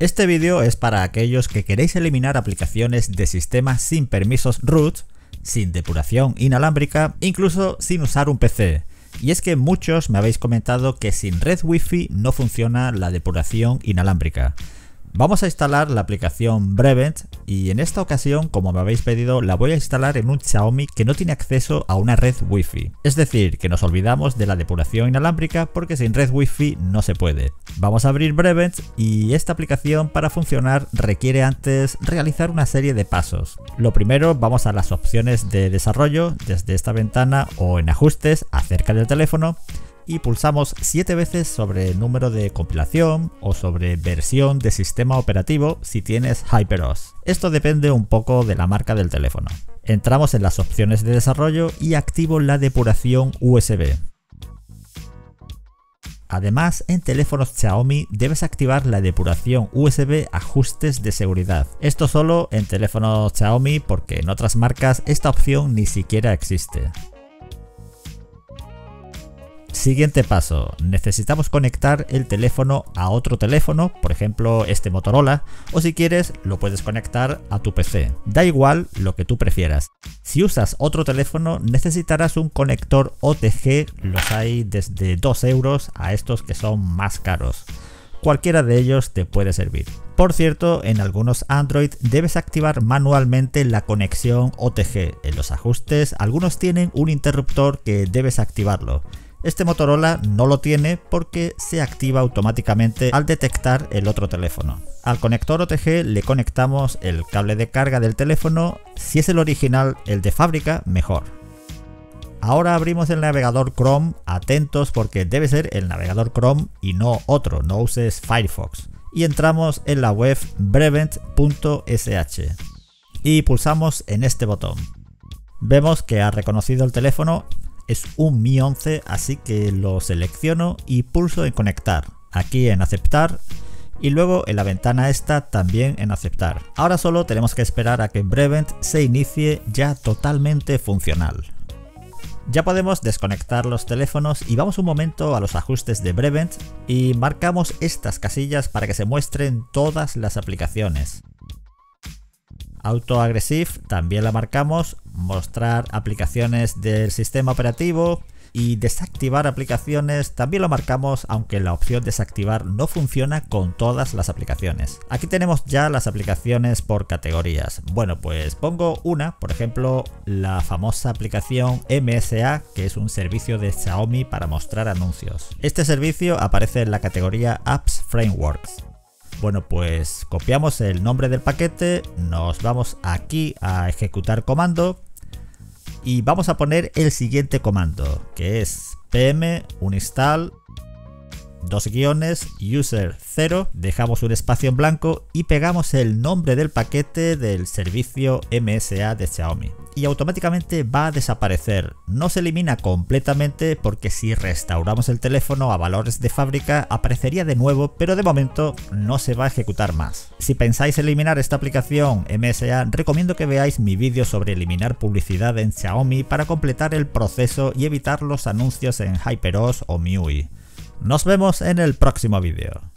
Este vídeo es para aquellos que queréis eliminar aplicaciones de sistema sin permisos root, sin depuración inalámbrica, incluso sin usar un PC. Y es que muchos me habéis comentado que sin red Wi-Fi no funciona la depuración inalámbrica. Vamos a instalar la aplicación Brevent y en esta ocasión, como me habéis pedido, la voy a instalar en un Xiaomi que no tiene acceso a una red Wi-Fi. Es decir, que nos olvidamos de la depuración inalámbrica porque sin red Wi-Fi no se puede. Vamos a abrir Brevent y esta aplicación para funcionar requiere antes realizar una serie de pasos. Lo primero, vamos a las opciones de desarrollo desde esta ventana o en ajustes acerca del teléfono. Y pulsamos 7 veces sobre el número de compilación o sobre versión de sistema operativo si tienes HyperOS. Esto depende un poco de la marca del teléfono. Entramos en las opciones de desarrollo y activo la depuración USB. Además, en teléfonos Xiaomi debes activar la depuración USB ajustes de seguridad. Esto solo en teléfonos Xiaomi porque en otras marcas esta opción ni siquiera existe. Siguiente paso, necesitamos conectar el teléfono a otro teléfono, por ejemplo este Motorola, o si quieres lo puedes conectar a tu PC. Da igual lo que tú prefieras. Si usas otro teléfono necesitarás un conector OTG, los hay desde 2 euros a estos que son más caros. Cualquiera de ellos te puede servir. Por cierto, en algunos Android debes activar manualmente la conexión OTG. En los ajustes algunos tienen un interruptor que debes activarlo. Este Motorola no lo tiene porque se activa automáticamente al detectar el otro teléfono. Al conector OTG le conectamos el cable de carga del teléfono, si es el original, el de fábrica, mejor. Ahora abrimos el navegador Chrome, atentos porque debe ser el navegador Chrome y no otro, no uses Firefox. Y entramos en la web brevent.sh y pulsamos en este botón. Vemos que ha reconocido el teléfono. Es un Mi 11, así que lo selecciono y pulso en conectar, aquí en aceptar y luego en la ventana esta también en aceptar. Ahora solo tenemos que esperar a que Brevent se inicie ya totalmente funcional. Ya podemos desconectar los teléfonos y vamos un momento a los ajustes de Brevent y marcamos estas casillas para que se muestren todas las aplicaciones. Auto Aggressive también la marcamos, mostrar aplicaciones del sistema operativo y desactivar aplicaciones también lo marcamos, aunque la opción desactivar no funciona con todas las aplicaciones. Aquí tenemos ya las aplicaciones por categorías. Bueno, pues pongo una, por ejemplo, la famosa aplicación MSA, que es un servicio de Xiaomi para mostrar anuncios. Este servicio aparece en la categoría Apps Frameworks. Bueno, pues copiamos el nombre del paquete, nos vamos aquí a ejecutar comando y vamos a poner el siguiente comando, que es pm uninstall user 0, dejamos un espacio en blanco y pegamos el nombre del paquete del servicio MSA de Xiaomi. Y automáticamente va a desaparecer. No se elimina completamente porque si restauramos el teléfono a valores de fábrica aparecería de nuevo, pero de momento no se va a ejecutar más. Si pensáis eliminar esta aplicación MSA, recomiendo que veáis mi vídeo sobre eliminar publicidad en Xiaomi para completar el proceso y evitar los anuncios en HyperOS o MIUI. Nos vemos en el próximo vídeo.